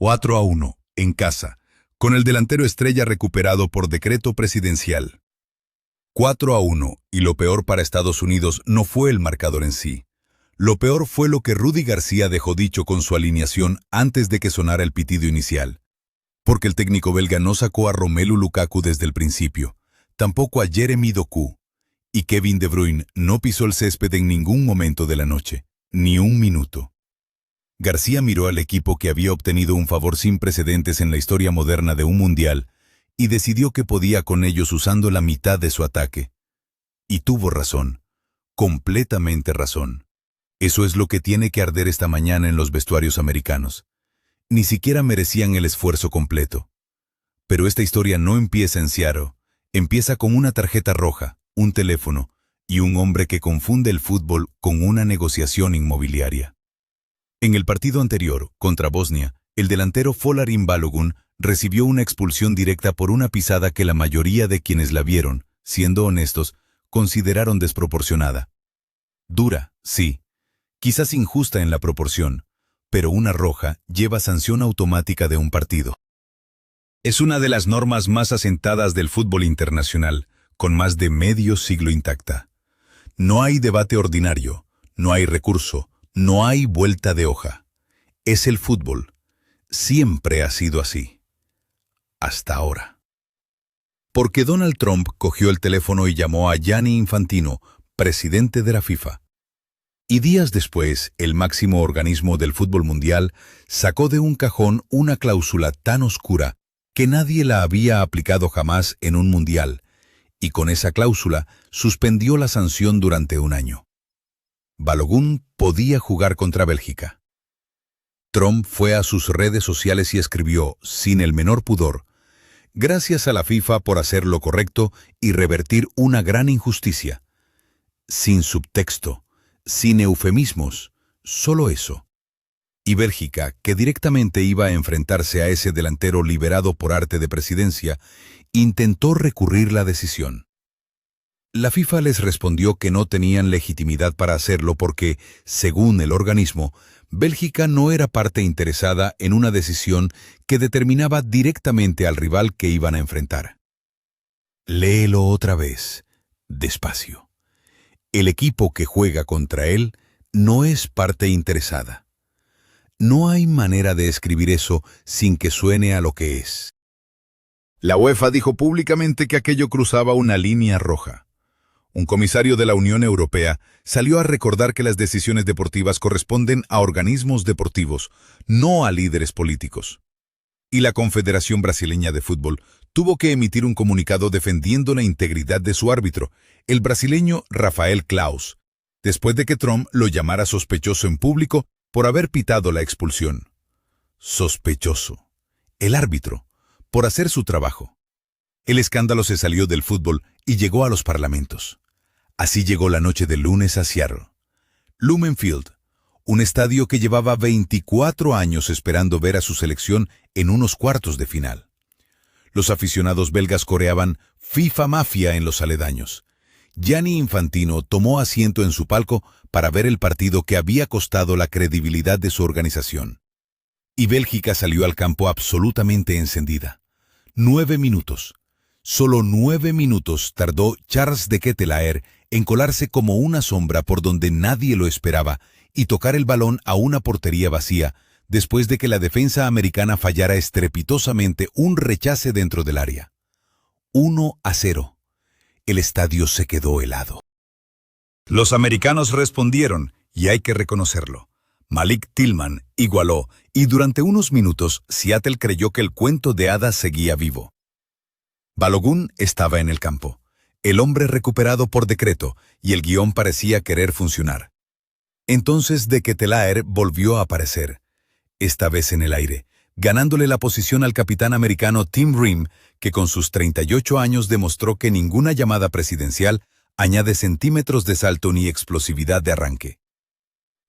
4-1, en casa, con el delantero estrella recuperado por decreto presidencial. 4-1, y lo peor para Estados Unidos no fue el marcador en sí. Lo peor fue lo que Rudy García dejó dicho con su alineación antes de que sonara el pitido inicial. Porque el técnico belga no sacó a Romelu Lukaku desde el principio, tampoco a Jeremy Doku, y Kevin De Bruyne no pisó el césped en ningún momento de la noche, ni un minuto. García miró al equipo que había obtenido un favor sin precedentes en la historia moderna de un mundial y decidió que podía con ellos usando la mitad de su ataque. Y tuvo razón, completamente razón. Eso es lo que tiene que arder esta mañana en los vestuarios americanos. Ni siquiera merecían el esfuerzo completo. Pero esta historia no empieza en Seattle, empieza con una tarjeta roja, un teléfono y un hombre que confunde el fútbol con una negociación inmobiliaria. En el partido anterior, contra Bosnia, el delantero Folarin Balogun recibió una expulsión directa por una pisada que la mayoría de quienes la vieron, siendo honestos, consideraron desproporcionada. Dura, sí, quizás injusta en la proporción, pero una roja lleva sanción automática de un partido. Es una de las normas más asentadas del fútbol internacional, con más de medio siglo intacta. No hay debate ordinario, no hay recurso, no hay vuelta de hoja. Es el fútbol. Siempre ha sido así. Hasta ahora. Porque Donald Trump cogió el teléfono y llamó a Gianni Infantino, presidente de la FIFA. Y días después, el máximo organismo del fútbol mundial sacó de un cajón una cláusula tan oscura que nadie la había aplicado jamás en un mundial, y con esa cláusula suspendió la sanción durante un año. Balogun podía jugar contra Bélgica. Trump fue a sus redes sociales y escribió, sin el menor pudor, «Gracias a la FIFA por hacer lo correcto y revertir una gran injusticia». Sin subtexto, sin eufemismos, solo eso. Y Bélgica, que directamente iba a enfrentarse a ese delantero liberado por arte de presidencia, intentó recurrir la decisión. La FIFA les respondió que no tenían legitimidad para hacerlo porque, según el organismo, Bélgica no era parte interesada en una decisión que determinaba directamente al rival que iban a enfrentar. Léelo otra vez, despacio. El equipo que juega contra él no es parte interesada. No hay manera de escribir eso sin que suene a lo que es. La UEFA dijo públicamente que aquello cruzaba una línea roja. Un comisario de la Unión Europea salió a recordar que las decisiones deportivas corresponden a organismos deportivos, no a líderes políticos. Y la Confederación Brasileña de Fútbol tuvo que emitir un comunicado defendiendo la integridad de su árbitro, el brasileño Rafael Claus, después de que Trump lo llamara sospechoso en público por haber pitado la expulsión. Sospechoso. El árbitro, por hacer su trabajo. El escándalo se salió del fútbol y llegó a los parlamentos. Así llegó la noche del lunes a Seattle. Lumen Field, un estadio que llevaba 24 años esperando ver a su selección en unos cuartos de final. Los aficionados belgas coreaban FIFA Mafia en los aledaños. Gianni Infantino tomó asiento en su palco para ver el partido que había costado la credibilidad de su organización. Y Bélgica salió al campo absolutamente encendida. 9 minutos. Solo 9 minutos tardó Charles de Ketelaere en colarse como una sombra por donde nadie lo esperaba y tocar el balón a una portería vacía después de que la defensa americana fallara estrepitosamente un rechace dentro del área. 1-0. El estadio se quedó helado. Los americanos respondieron, y hay que reconocerlo. Malik Tillman igualó, y durante unos minutos Seattle creyó que el cuento de hadas seguía vivo. Balogun estaba en el campo, el hombre recuperado por decreto, y el guión parecía querer funcionar. Entonces de Ketelaere volvió a aparecer, esta vez en el aire, ganándole la posición al capitán americano Tim Ream, que con sus 38 años demostró que ninguna llamada presidencial añade centímetros de salto ni explosividad de arranque.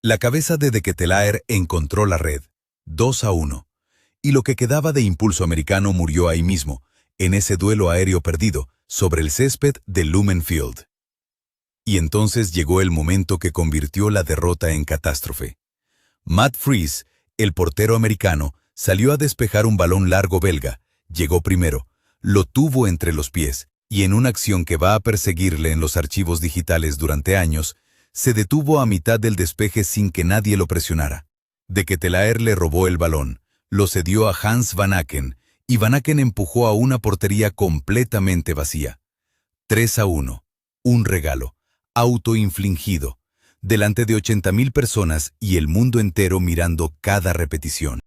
La cabeza de Ketelaere encontró la red, 2-1, y lo que quedaba de impulso americano murió ahí mismo, en ese duelo aéreo perdido, sobre el césped de Lumen Field. Y entonces llegó el momento que convirtió la derrota en catástrofe. Matt Freese, el portero americano, Salió a despejar un balón largo belga, llegó primero, lo tuvo entre los pies, y en una acción que va a perseguirle en los archivos digitales durante años, se detuvo a mitad del despeje sin que nadie lo presionara. De Ketelaere le robó el balón, lo cedió a Hans Van Aken, y Van Aken empujó a una portería completamente vacía. 3-1. Un regalo, autoinfligido, delante de 80.000 personas y el mundo entero mirando cada repetición.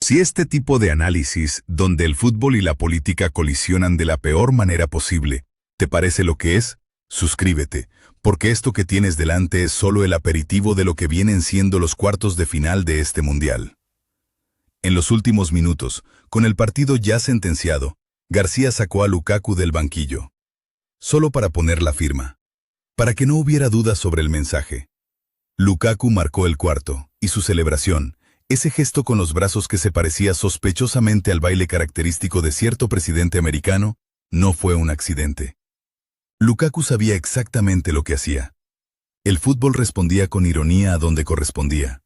Si este tipo de análisis, donde el fútbol y la política colisionan de la peor manera posible, ¿te parece lo que es? Suscríbete, porque esto que tienes delante es solo el aperitivo de lo que vienen siendo los cuartos de final de este mundial. En los últimos minutos, con el partido ya sentenciado, García sacó a Lukaku del banquillo. Solo para poner la firma. Para que no hubiera dudas sobre el mensaje. Lukaku marcó el cuarto, y su celebración, ese gesto con los brazos que se parecía sospechosamente al baile característico de cierto presidente americano, no fue un accidente. Lukaku sabía exactamente lo que hacía. El fútbol respondía con ironía a donde correspondía.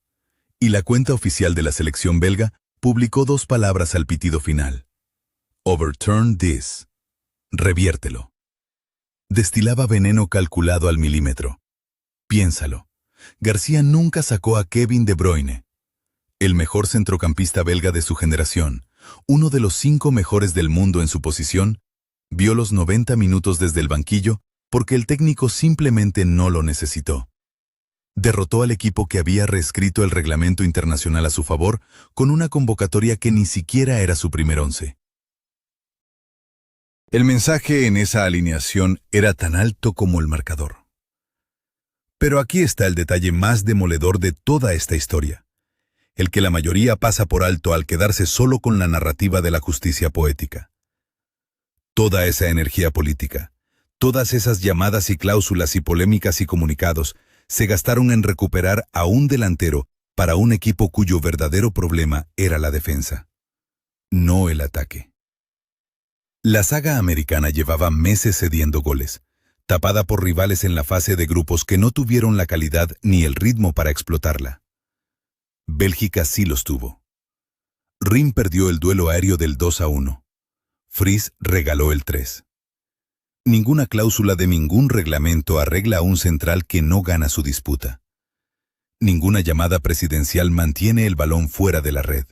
Y la cuenta oficial de la selección belga publicó 2 palabras al pitido final. Overturn this. Reviértelo. Destilaba veneno calculado al milímetro. Piénsalo. García nunca sacó a Kevin De Bruyne, el mejor centrocampista belga de su generación, uno de los 5 mejores del mundo en su posición, vio los 90 minutos desde el banquillo porque el técnico simplemente no lo necesitó. Derrotó al equipo que había reescrito el reglamento internacional a su favor con una convocatoria que ni siquiera era su primer 11. El mensaje en esa alineación era tan alto como el marcador. Pero aquí está el detalle más demoledor de toda esta historia. El que la mayoría pasa por alto al quedarse solo con la narrativa de la justicia poética. Toda esa energía política, todas esas llamadas y cláusulas y polémicas y comunicados se gastaron en recuperar a un delantero para un equipo cuyo verdadero problema era la defensa, no el ataque. La saga americana llevaba meses cediendo goles, tapada por rivales en la fase de grupos que no tuvieron la calidad ni el ritmo para explotarla. Bélgica sí los tuvo. Rim perdió el duelo aéreo del 2-1. Fries regaló el 3. Ninguna cláusula de ningún reglamento arregla a un central que no gana su disputa. Ninguna llamada presidencial mantiene el balón fuera de la red.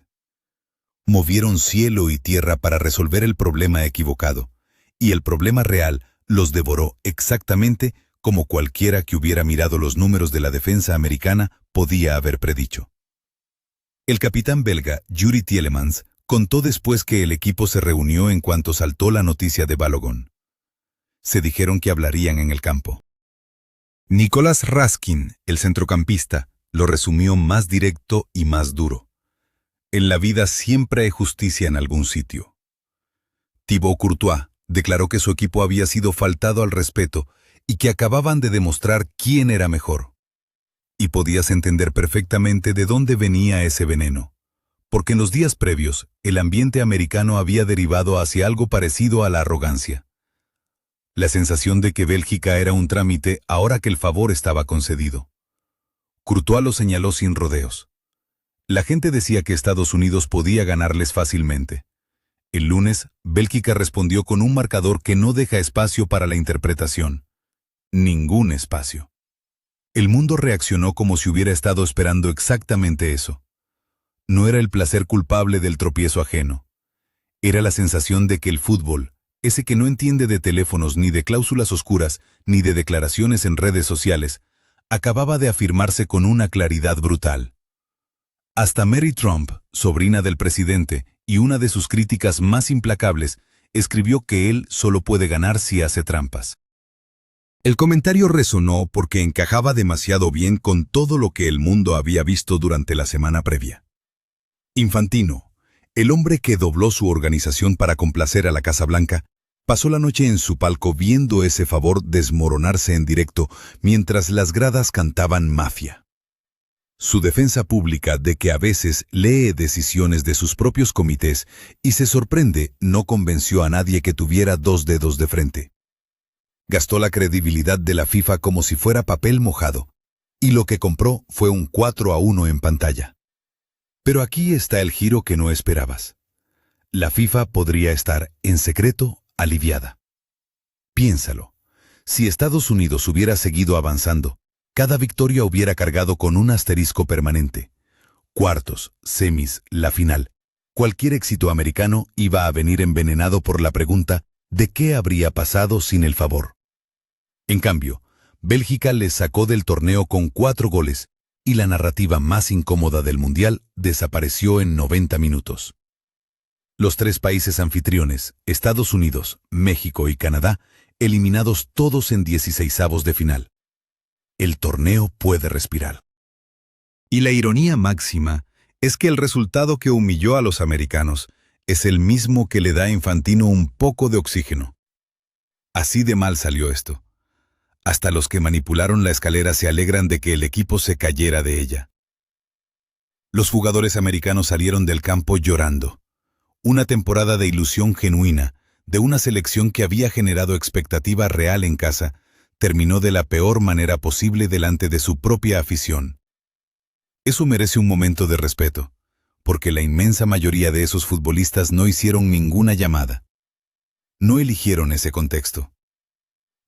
Movieron cielo y tierra para resolver el problema equivocado, y el problema real los devoró exactamente como cualquiera que hubiera mirado los números de la defensa americana podía haber predicho. El capitán belga, Yuri Tielemans, contó después que el equipo se reunió en cuanto saltó la noticia de Balogun. Se dijeron que hablarían en el campo. Nicolás Raskin, el centrocampista, lo resumió más directo y más duro. En la vida siempre hay justicia en algún sitio. Thibaut Courtois declaró que su equipo había sido faltado al respeto y que acababan de demostrar quién era mejor. Y podías entender perfectamente de dónde venía ese veneno, porque en los días previos el ambiente americano había derivado hacia algo parecido a la arrogancia. La sensación de que Bélgica era un trámite ahora que el favor estaba concedido. Courtois lo señaló sin rodeos. La gente decía que Estados Unidos podía ganarles fácilmente. El lunes, Bélgica respondió con un marcador que no deja espacio para la interpretación. Ningún espacio. El mundo reaccionó como si hubiera estado esperando exactamente eso. No era el placer culpable del tropiezo ajeno. Era la sensación de que el fútbol, ese que no entiende de teléfonos ni de cláusulas oscuras ni de declaraciones en redes sociales, acababa de afirmarse con una claridad brutal. Hasta Mary Trump, sobrina del presidente y una de sus críticas más implacables, escribió que él solo puede ganar si hace trampas. El comentario resonó porque encajaba demasiado bien con todo lo que el mundo había visto durante la semana previa. Infantino, el hombre que dobló su organización para complacer a la Casa Blanca, pasó la noche en su palco viendo ese favor desmoronarse en directo mientras las gradas cantaban Mafia. Su defensa pública de que a veces lee decisiones de sus propios comités y se sorprende no convenció a nadie que tuviera 2 dedos de frente. Gastó la credibilidad de la FIFA como si fuera papel mojado, y lo que compró fue un 4-1 en pantalla. Pero aquí está el giro que no esperabas. La FIFA podría estar, en secreto, aliviada. Piénsalo. Si Estados Unidos hubiera seguido avanzando, cada victoria hubiera cargado con un asterisco permanente. Cuartos, semis, la final. Cualquier éxito americano iba a venir envenenado por la pregunta de qué habría pasado sin el favor. En cambio, Bélgica les sacó del torneo con 4 goles y la narrativa más incómoda del Mundial desapareció en 90 minutos. Los 3 países anfitriones, Estados Unidos, México y Canadá, eliminados todos en 16avos de final. El torneo puede respirar. Y la ironía máxima es que el resultado que humilló a los americanos es el mismo que le da a Infantino un poco de oxígeno. Así de mal salió esto. Hasta los que manipularon la escalera se alegran de que el equipo se cayera de ella. Los jugadores americanos salieron del campo llorando. Una temporada de ilusión genuina, de una selección que había generado expectativa real en casa, terminó de la peor manera posible delante de su propia afición. Eso merece un momento de respeto, porque la inmensa mayoría de esos futbolistas no hicieron ninguna llamada. No eligieron ese contexto.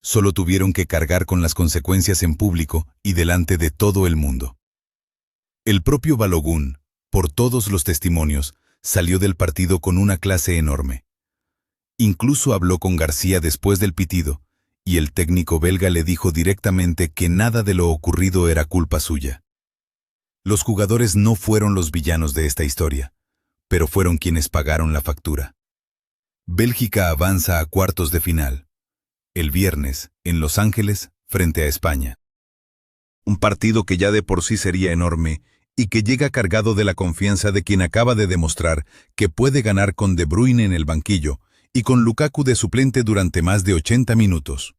Solo tuvieron que cargar con las consecuencias en público y delante de todo el mundo. El propio Balogun, por todos los testimonios, salió del partido con una clase enorme. Incluso habló con García después del pitido, y el técnico belga le dijo directamente que nada de lo ocurrido era culpa suya. Los jugadores no fueron los villanos de esta historia, pero fueron quienes pagaron la factura. Bélgica avanza a cuartos de final. El viernes, en Los Ángeles, frente a España. Un partido que ya de por sí sería enorme y que llega cargado de la confianza de quien acaba de demostrar que puede ganar con De Bruyne en el banquillo y con Lukaku de suplente durante más de 80 minutos.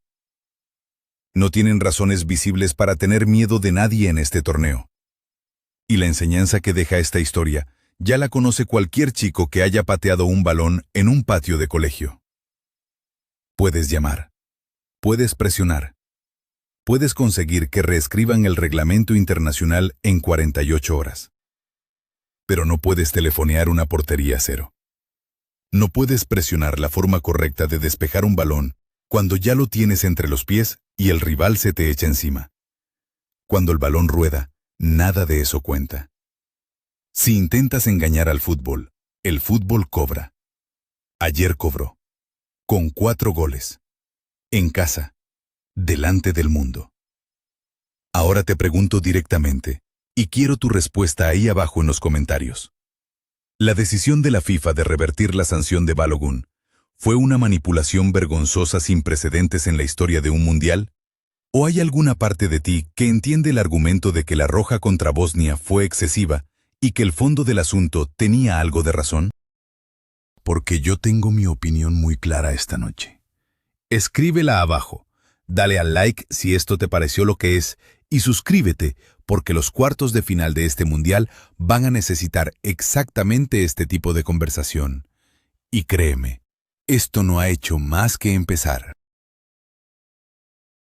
No tienen razones visibles para tener miedo de nadie en este torneo. Y la enseñanza que deja esta historia ya la conoce cualquier chico que haya pateado un balón en un patio de colegio. Puedes llamar. Puedes presionar. Puedes conseguir que reescriban el reglamento internacional en 48 horas. Pero no puedes telefonear una portería a cero. No puedes presionar la forma correcta de despejar un balón cuando ya lo tienes entre los pies y el rival se te echa encima. Cuando el balón rueda, nada de eso cuenta. Si intentas engañar al fútbol, el fútbol cobra. Ayer cobró. Con 4 goles. En casa. Delante del mundo. Ahora te pregunto directamente, y quiero tu respuesta ahí abajo en los comentarios. ¿La decisión de la FIFA de revertir la sanción de Balogun fue una manipulación vergonzosa sin precedentes en la historia de un mundial? ¿O hay alguna parte de ti que entiende el argumento de que la roja contra Bosnia fue excesiva y que el fondo del asunto tenía algo de razón? Porque yo tengo mi opinión muy clara esta noche. Escríbela abajo. Dale al like si esto te pareció lo que es y suscríbete porque los cuartos de final de este mundial van a necesitar exactamente este tipo de conversación. Y créeme, esto no ha hecho más que empezar.